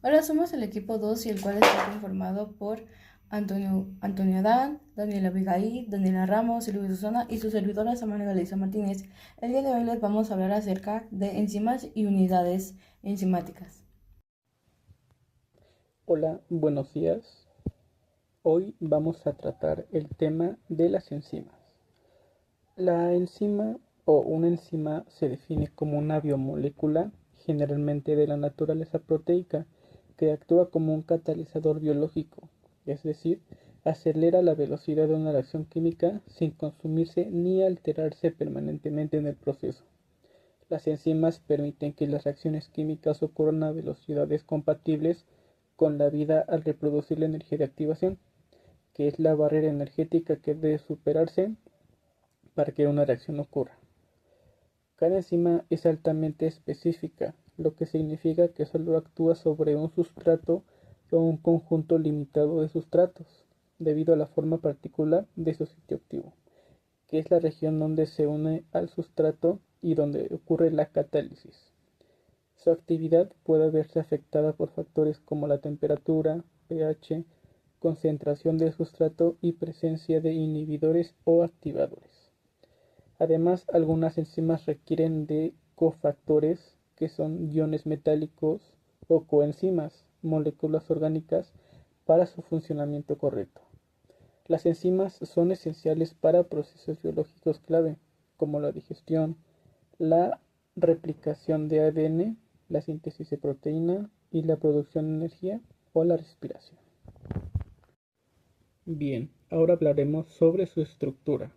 Ahora somos el equipo 2 y el cual está conformado por Antonio Adán, Daniela Abigail, Daniela Ramos, Silvia Susana y su servidora Samantha Galisa Martínez. El día de hoy les vamos a hablar acerca de enzimas y unidades enzimáticas. Hola, buenos días. Hoy vamos a tratar el tema de las enzimas. La enzima o una enzima se define como una biomolécula, generalmente de la naturaleza proteica, que actúa como un catalizador biológico, es decir, acelera la velocidad de una reacción química sin consumirse ni alterarse permanentemente en el proceso. Las enzimas permiten que las reacciones químicas ocurran a velocidades compatibles con la vida al reproducir la energía de activación, que es la barrera energética que debe superarse para que una reacción ocurra. Cada enzima es altamente específica, lo que significa que solo actúa sobre un sustrato o un conjunto limitado de sustratos, debido a la forma particular de su sitio activo, que es la región donde se une al sustrato y donde ocurre la catálisis. Su actividad puede verse afectada por factores como la temperatura, pH, concentración del sustrato y presencia de inhibidores o activadores. Además, algunas enzimas requieren de cofactores, que son iones metálicos, o coenzimas, moléculas orgánicas, para su funcionamiento correcto. Las enzimas son esenciales para procesos biológicos clave, como la digestión, la replicación de ADN, la síntesis de proteína y la producción de energía o la respiración. Bien, ahora hablaremos sobre su estructura.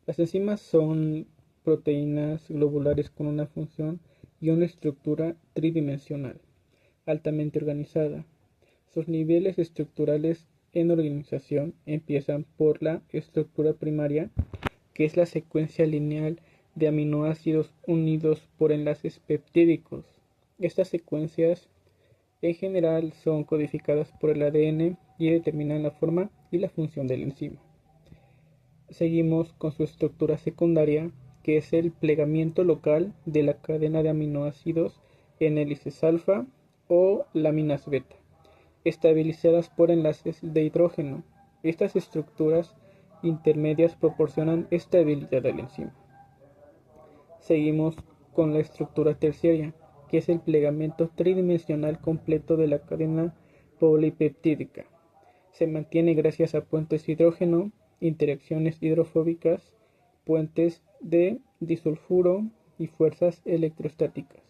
Las enzimas son proteínas globulares con una función y una estructura tridimensional, altamente organizada. Sus niveles estructurales en organización empiezan por la estructura primaria, que es la secuencia lineal de aminoácidos unidos por enlaces peptídicos. Estas secuencias en general son codificadas por el ADN y determinan la forma y la función de la enzima. Seguimos con su estructura secundaria, que es el plegamiento local de la cadena de aminoácidos en hélices alfa o láminas beta, estabilizadas por enlaces de hidrógeno. Estas estructuras intermedias proporcionan estabilidad a la enzima. Seguimos con la estructura terciaria, que es el plegamiento tridimensional completo de la cadena polipeptídica. Se mantiene gracias a puentes de hidrógeno, interacciones hidrofóbicas, puentes de disulfuro y fuerzas electrostáticas.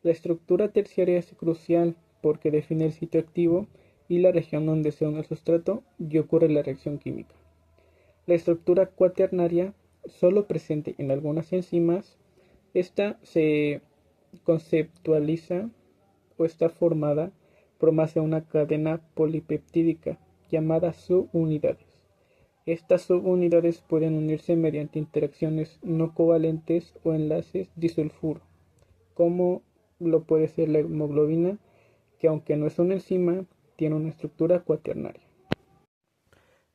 La estructura terciaria es crucial porque define el sitio activo y la región donde se une el sustrato y ocurre la reacción química. La estructura cuaternaria, solo presente en algunas enzimas, esta se conceptualiza o está formada por más de una cadena polipeptídica llamada subunidades. Estas subunidades pueden unirse mediante interacciones no covalentes o enlaces disulfuro, como lo puede ser la hemoglobina, que aunque no es una enzima, tiene una estructura cuaternaria.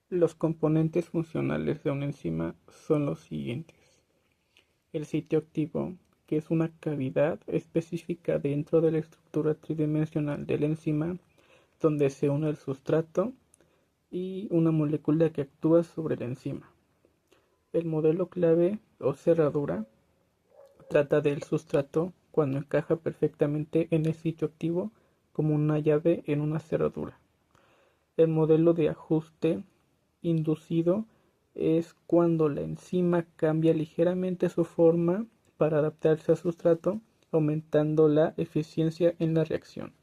Los componentes funcionales de una enzima son los siguientes. El sitio activo, que es una cavidad específica dentro de la estructura tridimensional de la enzima, donde se une el sustrato y una molécula que actúa sobre la enzima. El modelo clave o cerradura trata del sustrato cuando encaja perfectamente en el sitio activo como una llave en una cerradura. El modelo de ajuste inducido es cuando la enzima cambia ligeramente su forma para adaptarse al sustrato, aumentando la eficiencia en la reacción.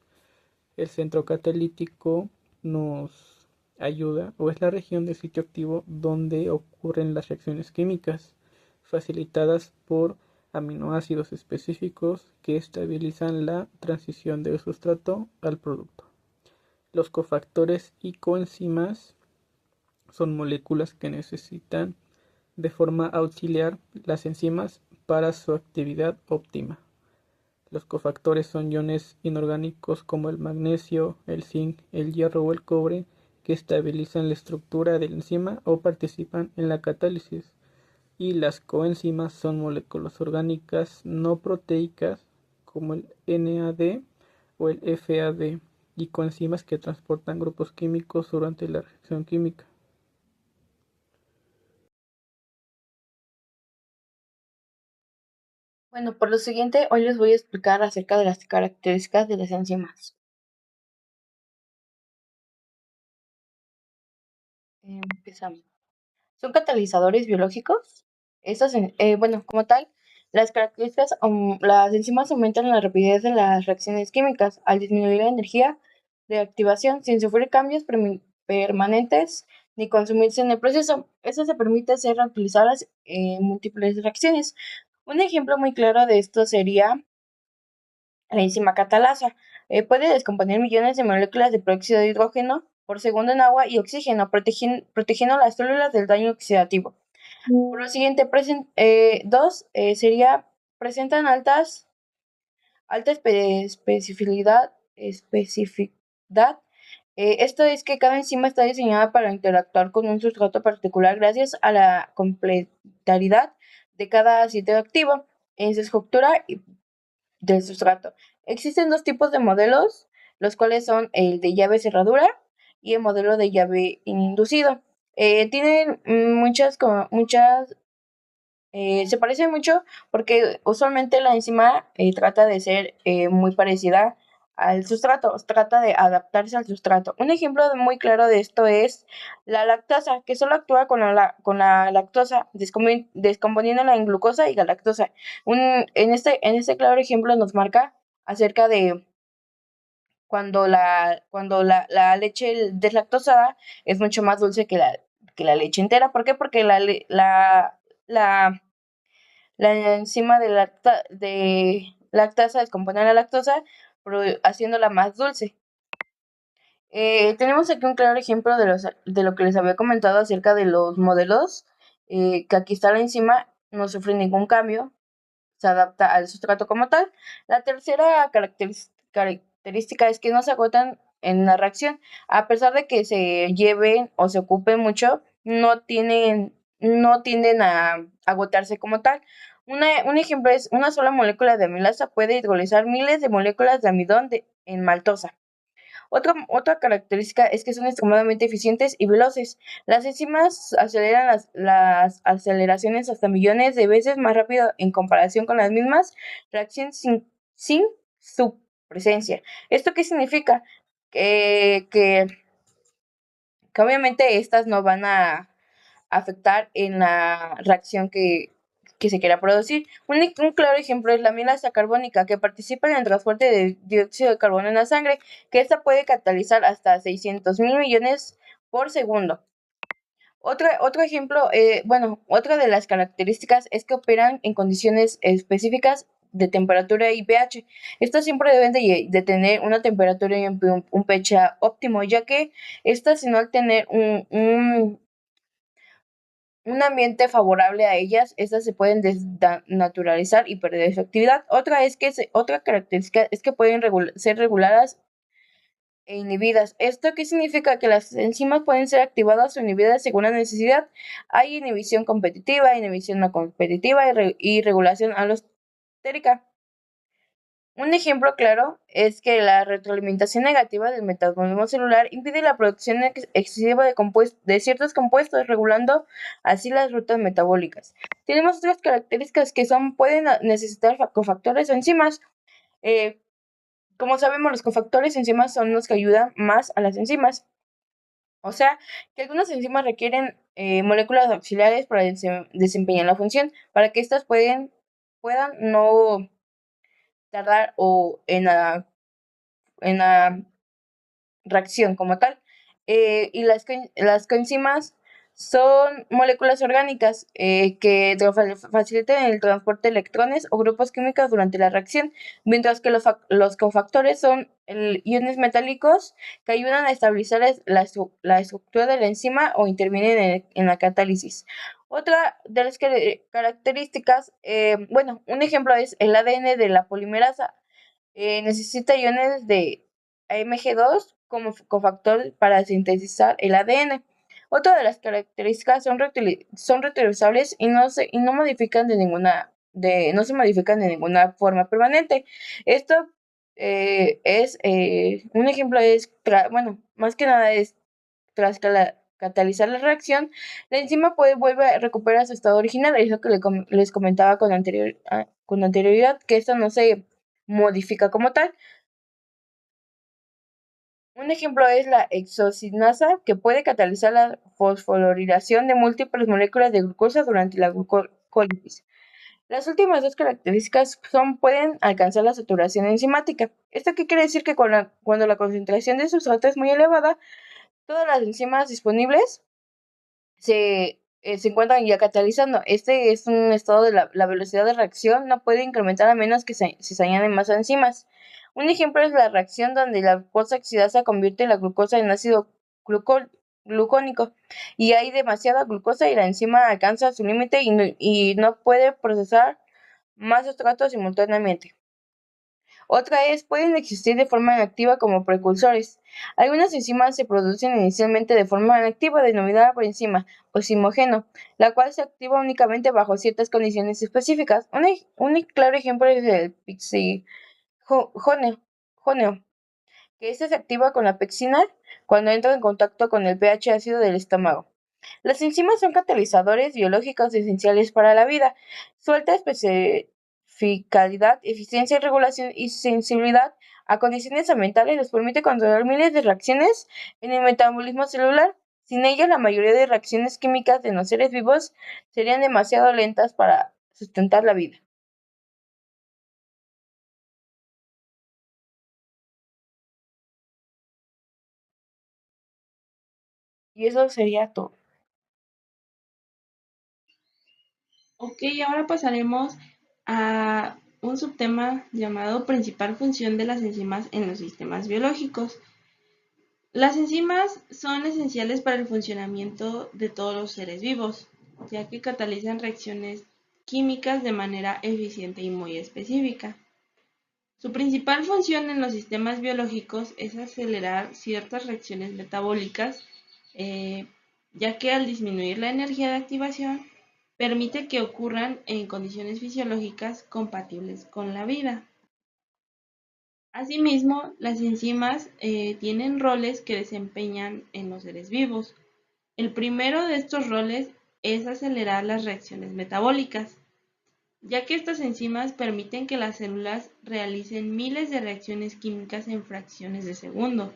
El centro catalítico nos ayuda o es la región del sitio activo donde ocurren las reacciones químicas, facilitadas por aminoácidos específicos que estabilizan la transición del sustrato al producto. Los cofactores y coenzimas son moléculas que necesitan de forma auxiliar las enzimas para su actividad óptima. Los cofactores son iones inorgánicos como el magnesio, el zinc, el hierro o el cobre, que estabilizan la estructura de la enzima o participan en la catálisis. Y las coenzimas son moléculas orgánicas no proteicas como el NAD, o el FAD, y coenzimas que transportan grupos químicos durante la reacción química. Bueno, por lo siguiente, hoy les voy a explicar acerca de las características de las enzimas. Empezamos. ¿Son catalizadores biológicos? Bueno, como tal, las enzimas aumentan la rapidez de las reacciones químicas al disminuir la energía de activación sin sufrir cambios permanentes ni consumirse en el proceso. Eso se permite ser reutilizadas en múltiples reacciones. Un ejemplo muy claro de esto sería la enzima catalasa. Puede descomponer millones de moléculas de peróxido de hidrógeno por segundo en agua y oxígeno, protegiendo las células del daño oxidativo. Por lo siguiente, sería, presentan alta especificidad. Esto es que cada enzima está diseñada para interactuar con un sustrato particular gracias a la complementariedad de cada sitio activo en su estructura del sustrato. Existen dos tipos de modelos, los cuales son el de llave cerradura y el modelo de llave inducido. Tienen se parece mucho porque usualmente la enzima trata de ser muy parecida al sustrato, trata de adaptarse al sustrato. Un ejemplo muy claro de esto es la lactasa, que solo actúa con la lactosa, descomponiéndola en glucosa y galactosa. En este claro ejemplo nos marca acerca de cuando la leche deslactosada es mucho más dulce que la leche entera. ¿Por qué? Porque la la enzima de lactasa descompone la lactosa, haciéndola más dulce. Tenemos aquí un claro ejemplo de lo que les había comentado acerca de los modelos, que aquí está la enzima, no sufre ningún cambio, se adapta al sustrato como tal. La tercera característica es que no se agotan en la reacción. A pesar de que se lleven o se ocupen mucho, no tienden a agotarse como tal. Un ejemplo es una sola molécula de amilasa puede hidrolizar miles de moléculas de amidón en maltosa. Otra característica es que son extremadamente eficientes y veloces. Las enzimas aceleran las aceleraciones hasta millones de veces más rápido en comparación con las mismas reacciones sin su presencia. ¿Esto qué significa? Que obviamente estas no van a afectar en la reacción que se quiera producir. Un claro ejemplo es la amilasa carbónica, que participa en el transporte de dióxido de carbono en la sangre, que esta puede catalizar hasta 600.000 millones por segundo. Otro ejemplo, otra de las características es que operan en condiciones específicas de temperatura y pH. Estas siempre deben de tener una temperatura y un pH óptimo, ya que estas, si no al tener un ambiente favorable a ellas, estas se pueden desnaturalizar y perder su actividad. Otra característica es que pueden ser reguladas e inhibidas. ¿Esto qué significa? Que las enzimas pueden ser activadas o inhibidas según la necesidad. Hay inhibición competitiva, inhibición no competitiva y regulación alostérica. Un ejemplo claro es que la retroalimentación negativa del metabolismo celular impide la producción excesiva de ciertos compuestos, regulando así las rutas metabólicas. Tenemos otras características que pueden necesitar cofactores o enzimas. Eh, como sabemos, los cofactores y enzimas son los que ayudan más a las enzimas. O sea, que algunas enzimas requieren moléculas auxiliares para desempeñar la función, para que éstas puedan no tardar en la reacción como tal. Y las coenzimas son moléculas orgánicas que facilitan el transporte de electrones o grupos químicos durante la reacción, mientras que los cofactores son iones metálicos que ayudan a estabilizar la estructura de la enzima o intervienen en la catálisis. Otra de las características, un ejemplo es el ADN de la polimerasa. Necesita iones de AMG2 como cofactor para sintetizar el ADN. Otra de las características son reutilizables y no modifican no se modifican de ninguna forma permanente. Esto un ejemplo es, bueno, más que nada es tras catalizar la reacción, la enzima puede volver a recuperar su estado original. Es lo que les comentaba con anterioridad, que esto no se modifica como tal. Un ejemplo es la hexocinasa, que puede catalizar la fosforilación de múltiples moléculas de glucosa durante la glucólisis. Las últimas dos características pueden alcanzar la saturación enzimática. ¿Esto qué quiere decir? Que cuando la concentración de sustrato es muy elevada, todas las enzimas disponibles se encuentran ya catalizando. Este es un estado de la velocidad de reacción no puede incrementar a menos que si se añaden más enzimas. Un ejemplo es la reacción donde la glucosa oxidasa convierte la glucosa en ácido glucónico y hay demasiada glucosa y la enzima alcanza su límite y no puede procesar más sustratos simultáneamente. Otra es, pueden existir de forma inactiva como precursores. Algunas enzimas se producen inicialmente de forma inactiva, denominada por enzima oximógeno, la cual se activa únicamente bajo ciertas condiciones específicas. Un claro ejemplo es el pixi-joneo, que este se activa con la pexina cuando entra en contacto con el pH ácido del estómago. Las enzimas son catalizadores biológicos esenciales para la vida. Su alta especificidad, eficiencia, regulación y sensibilidad a condiciones ambientales les permite controlar miles de reacciones en el metabolismo celular. Sin ellas, la mayoría de reacciones químicas de los seres vivos serían demasiado lentas para sustentar la vida. Y eso sería todo. Ok, ahora pasaremos a un subtema llamado principal función de las enzimas en los sistemas biológicos. Las enzimas son esenciales para el funcionamiento de todos los seres vivos, ya que catalizan reacciones químicas de manera eficiente y muy específica. Su principal función en los sistemas biológicos es acelerar ciertas reacciones metabólicas, eh, ya que al disminuir la energía de activación, permite que ocurran en condiciones fisiológicas compatibles con la vida. Asimismo, las enzimas tienen roles que desempeñan en los seres vivos. El primero de estos roles es acelerar las reacciones metabólicas, ya que estas enzimas permiten que las células realicen miles de reacciones químicas en fracciones de segundo,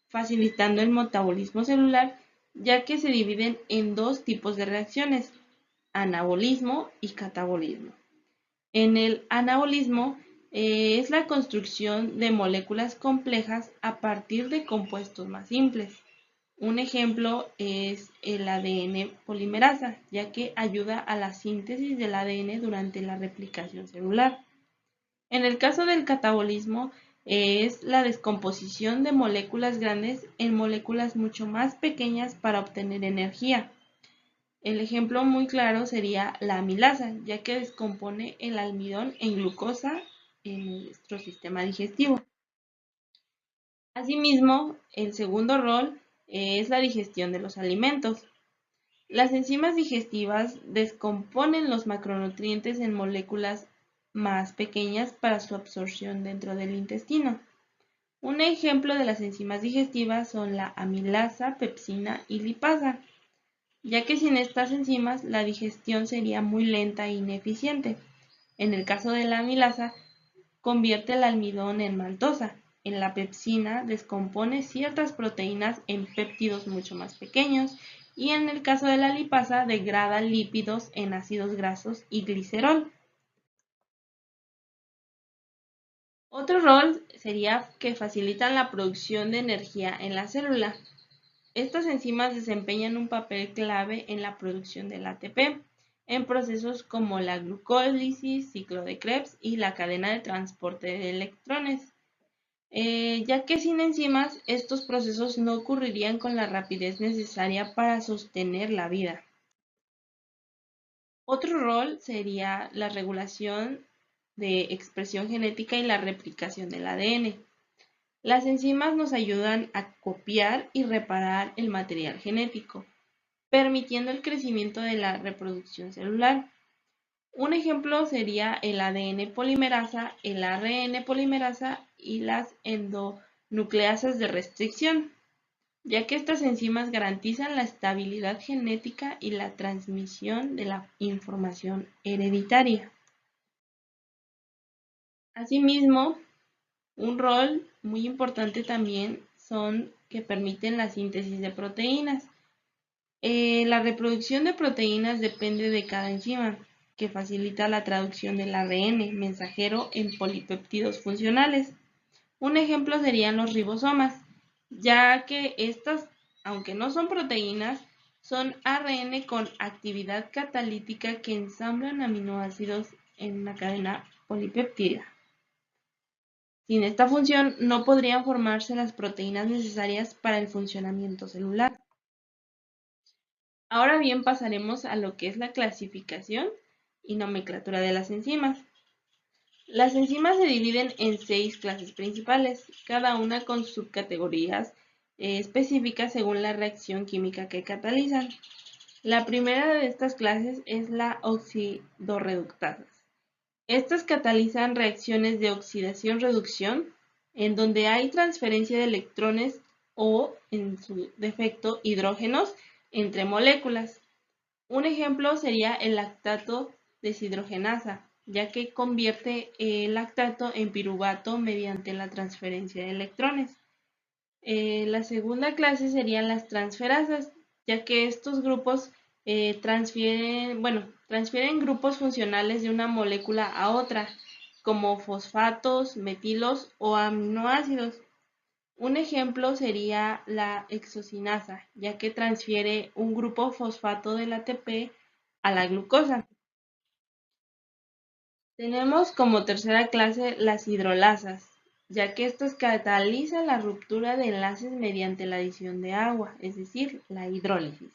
facilitando el metabolismo celular, ya que se dividen en dos tipos de reacciones: anabolismo y catabolismo. En el anabolismo es la construcción de moléculas complejas a partir de compuestos más simples. Un ejemplo es el ADN polimerasa, ya que ayuda a la síntesis del ADN durante la replicación celular. En el caso del catabolismo, es la descomposición de moléculas grandes en moléculas mucho más pequeñas para obtener energía. El ejemplo muy claro sería la amilasa, ya que descompone el almidón en glucosa en nuestro sistema digestivo. Asimismo, el segundo rol es la digestión de los alimentos. Las enzimas digestivas descomponen los macronutrientes en moléculas más pequeñas para su absorción dentro del intestino. Un ejemplo de las enzimas digestivas son la amilasa, pepsina y lipasa, ya que sin estas enzimas la digestión sería muy lenta e ineficiente. En el caso de la amilasa, convierte el almidón en maltosa. En la pepsina descompone ciertas proteínas en péptidos mucho más pequeños y en el caso de la lipasa degrada lípidos en ácidos grasos y glicerol. Otro rol sería que facilitan la producción de energía en la célula. Estas enzimas desempeñan un papel clave en la producción del ATP, en procesos como la glucólisis, ciclo de Krebs y la cadena de transporte de electrones, ya que sin enzimas estos procesos no ocurrirían con la rapidez necesaria para sostener la vida. Otro rol sería la regulación de expresión genética y la replicación del ADN. Las enzimas nos ayudan a copiar y reparar el material genético, permitiendo el crecimiento de la reproducción celular. Un ejemplo sería el ADN polimerasa, el ARN polimerasa y las endonucleasas de restricción, ya que estas enzimas garantizan la estabilidad genética y la transmisión de la información hereditaria. Asimismo, un rol muy importante también son que permiten la síntesis de proteínas. La reproducción de proteínas depende de cada enzima, que facilita la traducción del ARN mensajero en polipéptidos funcionales. Un ejemplo serían los ribosomas, ya que estas, aunque no son proteínas, son ARN con actividad catalítica que ensamblan aminoácidos en una cadena polipéptida. Sin esta función no podrían formarse las proteínas necesarias para el funcionamiento celular. Ahora bien, pasaremos a lo que es la clasificación y nomenclatura de las enzimas. Las enzimas se dividen en 6 clases principales, cada una con subcategorías específicas según la reacción química que catalizan. La primera de estas clases es la oxidorreductasas. Estas catalizan reacciones de oxidación-reducción, en donde hay transferencia de electrones o, en su defecto, hidrógenos entre moléculas. Un ejemplo sería el lactato deshidrogenasa, ya que convierte el lactato en piruvato mediante la transferencia de electrones. La segunda clase serían las transferasas, ya que estos grupos transfieren grupos funcionales de una molécula a otra, como fosfatos, metilos o aminoácidos. Un ejemplo sería la hexocinasa, ya que transfiere un grupo fosfato del ATP a la glucosa. Tenemos como tercera clase las hidrolasas, ya que estas catalizan la ruptura de enlaces mediante la adición de agua, es decir, la hidrólisis.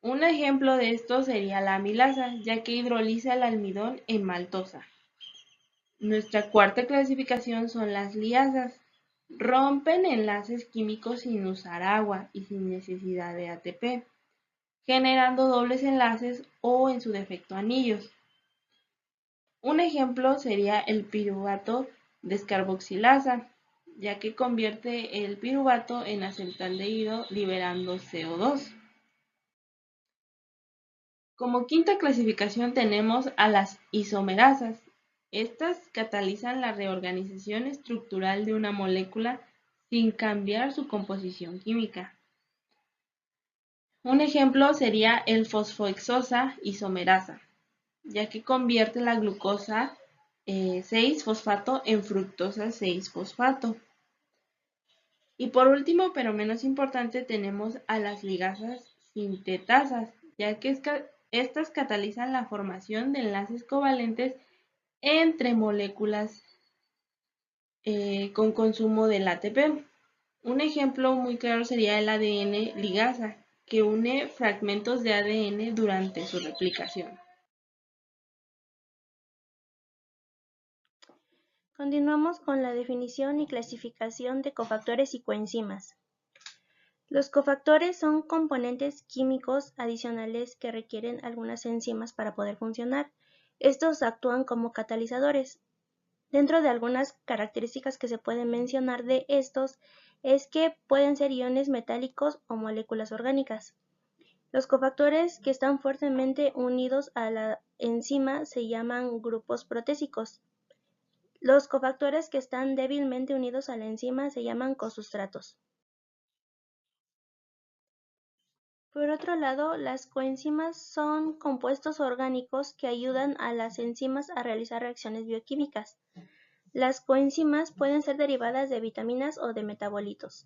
Un ejemplo de esto sería la amilasa, ya que hidroliza el almidón en maltosa. Nuestra cuarta clasificación son las liasas. Rompen enlaces químicos sin usar agua y sin necesidad de ATP, generando dobles enlaces o, en su defecto, anillos. Un ejemplo sería el piruvato descarboxilasa, ya que convierte el piruvato en acetaldehído liberando CO2. Como quinta clasificación tenemos a las isomerasas. Estas catalizan la reorganización estructural de una molécula sin cambiar su composición química. Un ejemplo sería el fosfohexosa isomerasa, ya que convierte la glucosa 6-fosfato en fructosa 6-fosfato. Y por último, pero menos importante, tenemos a las ligasas sintetasas, ya que estas catalizan la formación de enlaces covalentes entre moléculas con consumo del ATP. Un ejemplo muy claro sería el ADN ligasa, que une fragmentos de ADN durante su replicación. Continuamos con la definición y clasificación de cofactores y coenzimas. Los cofactores son componentes químicos adicionales que requieren algunas enzimas para poder funcionar. Estos actúan como catalizadores. Dentro de algunas características que se pueden mencionar de estos es que pueden ser iones metálicos o moléculas orgánicas. Los cofactores que están fuertemente unidos a la enzima se llaman grupos protésicos. Los cofactores que están débilmente unidos a la enzima se llaman cosustratos. Por otro lado, las coenzimas son compuestos orgánicos que ayudan a las enzimas a realizar reacciones bioquímicas. Las coenzimas pueden ser derivadas de vitaminas o de metabolitos.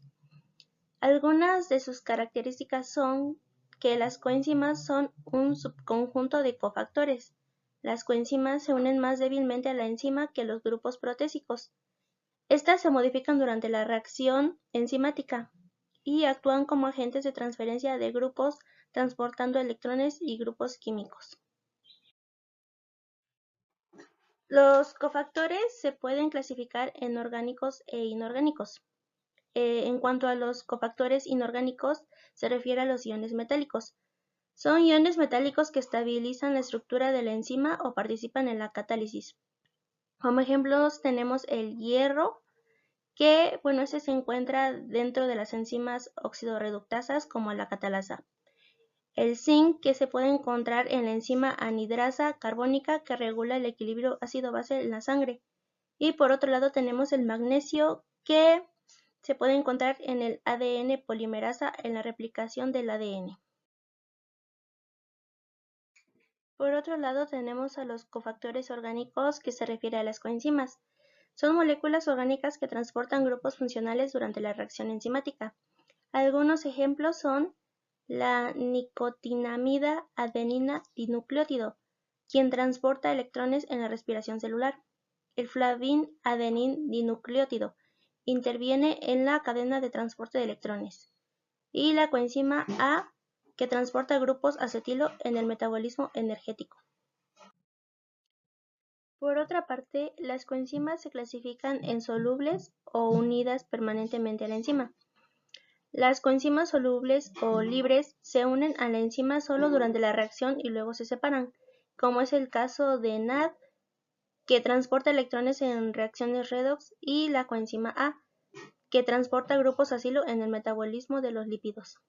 Algunas de sus características son que las coenzimas son un subconjunto de cofactores. Las coenzimas se unen más débilmente a la enzima que los grupos protésicos. Estas se modifican durante la reacción enzimática y actúan como agentes de transferencia de grupos transportando electrones y grupos químicos. Los cofactores se pueden clasificar en orgánicos e inorgánicos. En cuanto a los cofactores inorgánicos, se refiere a los iones metálicos. Son iones metálicos que estabilizan la estructura de la enzima o participan en la catálisis. Como ejemplos tenemos el hierro, que ese se encuentra dentro de las enzimas oxidorreductasas como la catalasa. El zinc, que se puede encontrar en la enzima anhidrasa carbónica que regula el equilibrio ácido-base en la sangre. Y por otro lado tenemos el magnesio, que se puede encontrar en el ADN polimerasa en la replicación del ADN. Por otro lado tenemos a los cofactores orgánicos, que se refiere a las coenzimas. Son moléculas orgánicas que transportan grupos funcionales durante la reacción enzimática. Algunos ejemplos son la nicotinamida adenina dinucleótido, quien transporta electrones en la respiración celular. El flavin adenin dinucleótido interviene en la cadena de transporte de electrones. Y la coenzima A, que transporta grupos acetilo en el metabolismo energético. Por otra parte, las coenzimas se clasifican en solubles o unidas permanentemente a la enzima. Las coenzimas solubles o libres se unen a la enzima solo durante la reacción y luego se separan, como es el caso de NAD, que transporta electrones en reacciones redox, y la coenzima A, que transporta grupos acilo en el metabolismo de los lípidos.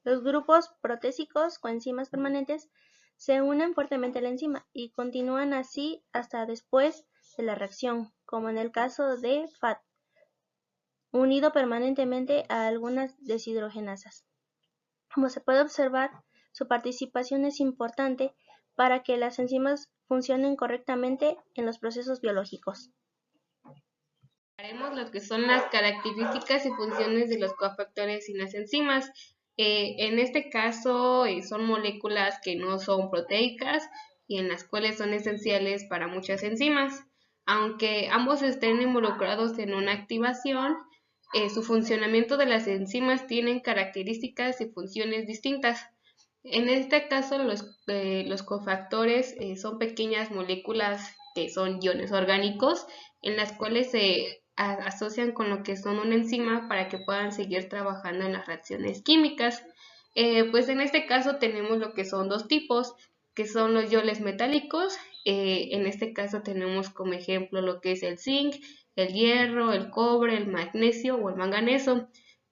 Los grupos protésicos, coenzimas permanentes, se unen fuertemente a la enzima y continúan así hasta después de la reacción, como en el caso de FAT, unido permanentemente a algunas deshidrogenasas. Como se puede observar, su participación es importante para que las enzimas funcionen correctamente en los procesos biológicos. Haremos lo que son las características y funciones de los cofactores y las enzimas. En este caso son moléculas que no son proteicas y en las cuales son esenciales para muchas enzimas. Aunque ambos estén involucrados en una activación, su funcionamiento de las enzimas tienen características y funciones distintas. En este caso, los cofactores son pequeñas moléculas que son iones orgánicos, en las cuales se asocian con lo que son una enzima para que puedan seguir trabajando en las reacciones químicas. Pues en este caso tenemos lo que son dos tipos, que son los iones metálicos. En este caso tenemos como ejemplo lo que es el zinc, el hierro, el cobre, el magnesio o el manganeso.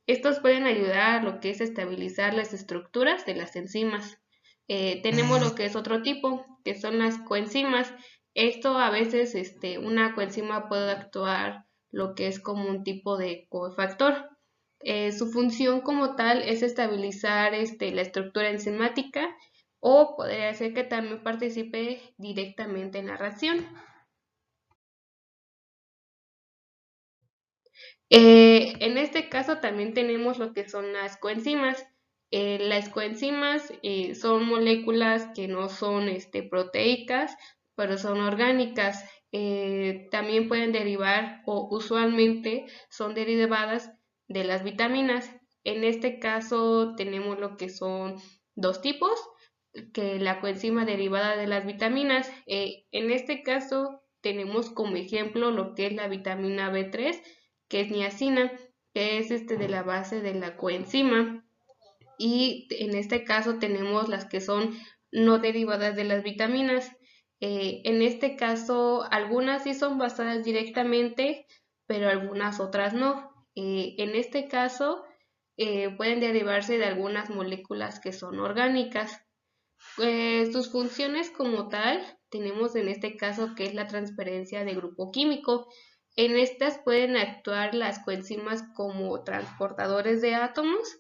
Estos pueden ayudar a lo que es estabilizar las estructuras de las enzimas. Tenemos lo que es otro tipo, que son las coenzimas. Esto a veces una coenzima puede actuar lo que es como un tipo de cofactor. Su función como tal es estabilizar la estructura enzimática, o podría ser que también participe directamente en la reacción. En este caso también tenemos lo que son las coenzimas. Las coenzimas son moléculas que no son proteicas, pero son orgánicas. También pueden derivar, o usualmente son derivadas de las vitaminas. En este caso tenemos lo que son dos tipos, que la coenzima derivada de las vitaminas. En este caso tenemos como ejemplo lo que es la vitamina B3, que es niacina, que es de la base de la coenzima. Y en este caso tenemos las que son no derivadas de las vitaminas. En este caso algunas sí son basadas directamente, pero algunas otras no. En este caso pueden derivarse de algunas moléculas que son orgánicas. Sus funciones como tal tenemos en este caso que es la transferencia de grupo químico. En estas pueden actuar las coenzimas como transportadores de átomos.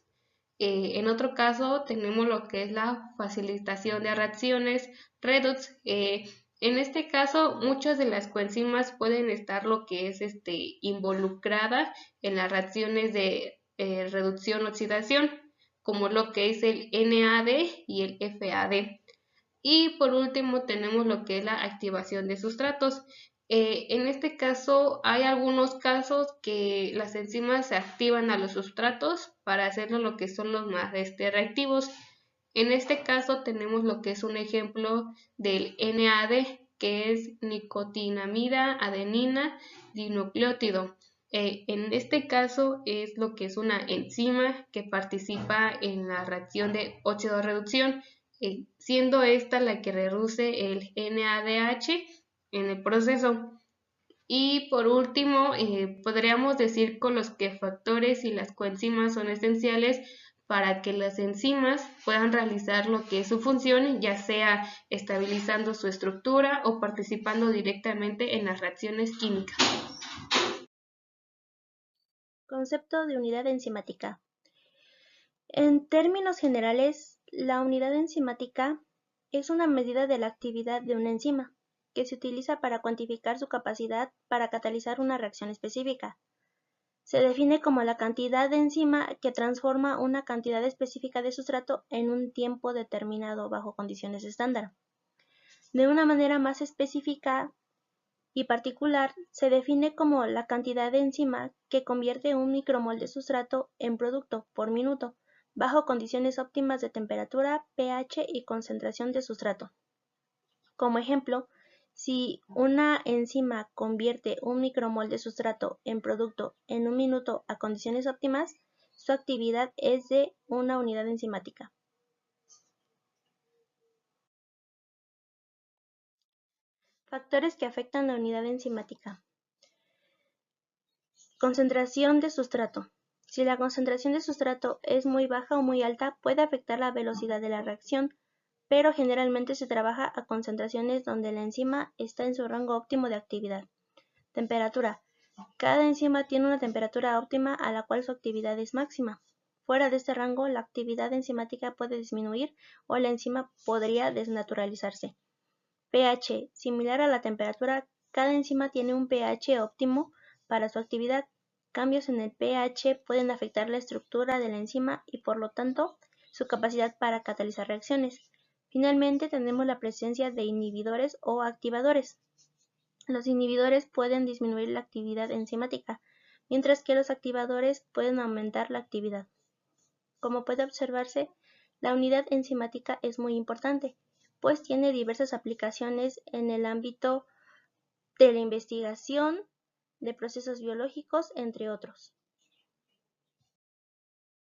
En otro caso tenemos lo que es la facilitación de reacciones redox. En este caso muchas de las coenzimas pueden estar lo que es involucradas en las reacciones de reducción-oxidación, como lo que es el NAD y el FAD. Y por último tenemos lo que es la activación de sustratos. En este caso hay algunos casos que las enzimas se activan a los sustratos para hacerlo lo que son los más reactivos. En este caso tenemos lo que es un ejemplo del NAD, que es nicotinamida adenina dinucleótido. En este caso es lo que es una enzima que participa en la reacción de óxido reducción, siendo esta la que reduce el NADH en el proceso. Y por último, podríamos decir con los que factores y las coenzimas son esenciales para que las enzimas puedan realizar lo que es su función, ya sea estabilizando su estructura o participando directamente en las reacciones químicas. Concepto de unidad enzimática. En términos generales, la unidad enzimática es una medida de la actividad de una enzima, que se utiliza para cuantificar su capacidad para catalizar una reacción específica. Se define como la cantidad de enzima que transforma una cantidad específica de sustrato en un tiempo determinado bajo condiciones estándar. De una manera más específica y particular, se define como la cantidad de enzima que convierte un micromol de sustrato en producto por minuto, bajo condiciones óptimas de temperatura, pH y concentración de sustrato. Como ejemplo, si una enzima convierte un micromol de sustrato en producto en un minuto a condiciones óptimas, su actividad es de una unidad enzimática. Factores que afectan la unidad enzimática. Concentración de sustrato. Si la concentración de sustrato es muy baja o muy alta, puede afectar la velocidad de la reacción, pero generalmente se trabaja a concentraciones donde la enzima está en su rango óptimo de actividad. Temperatura. Cada enzima tiene una temperatura óptima a la cual su actividad es máxima. Fuera de este rango, la actividad enzimática puede disminuir o la enzima podría desnaturalizarse. pH. Similar a la temperatura, cada enzima tiene un pH óptimo para su actividad. Cambios en el pH pueden afectar la estructura de la enzima y por lo tanto su capacidad para catalizar reacciones. Finalmente tenemos la presencia de inhibidores o activadores. Los inhibidores pueden disminuir la actividad enzimática, mientras que los activadores pueden aumentar la actividad. Como puede observarse, la unidad enzimática es muy importante, pues tiene diversas aplicaciones en el ámbito de la investigación de procesos biológicos, entre otros.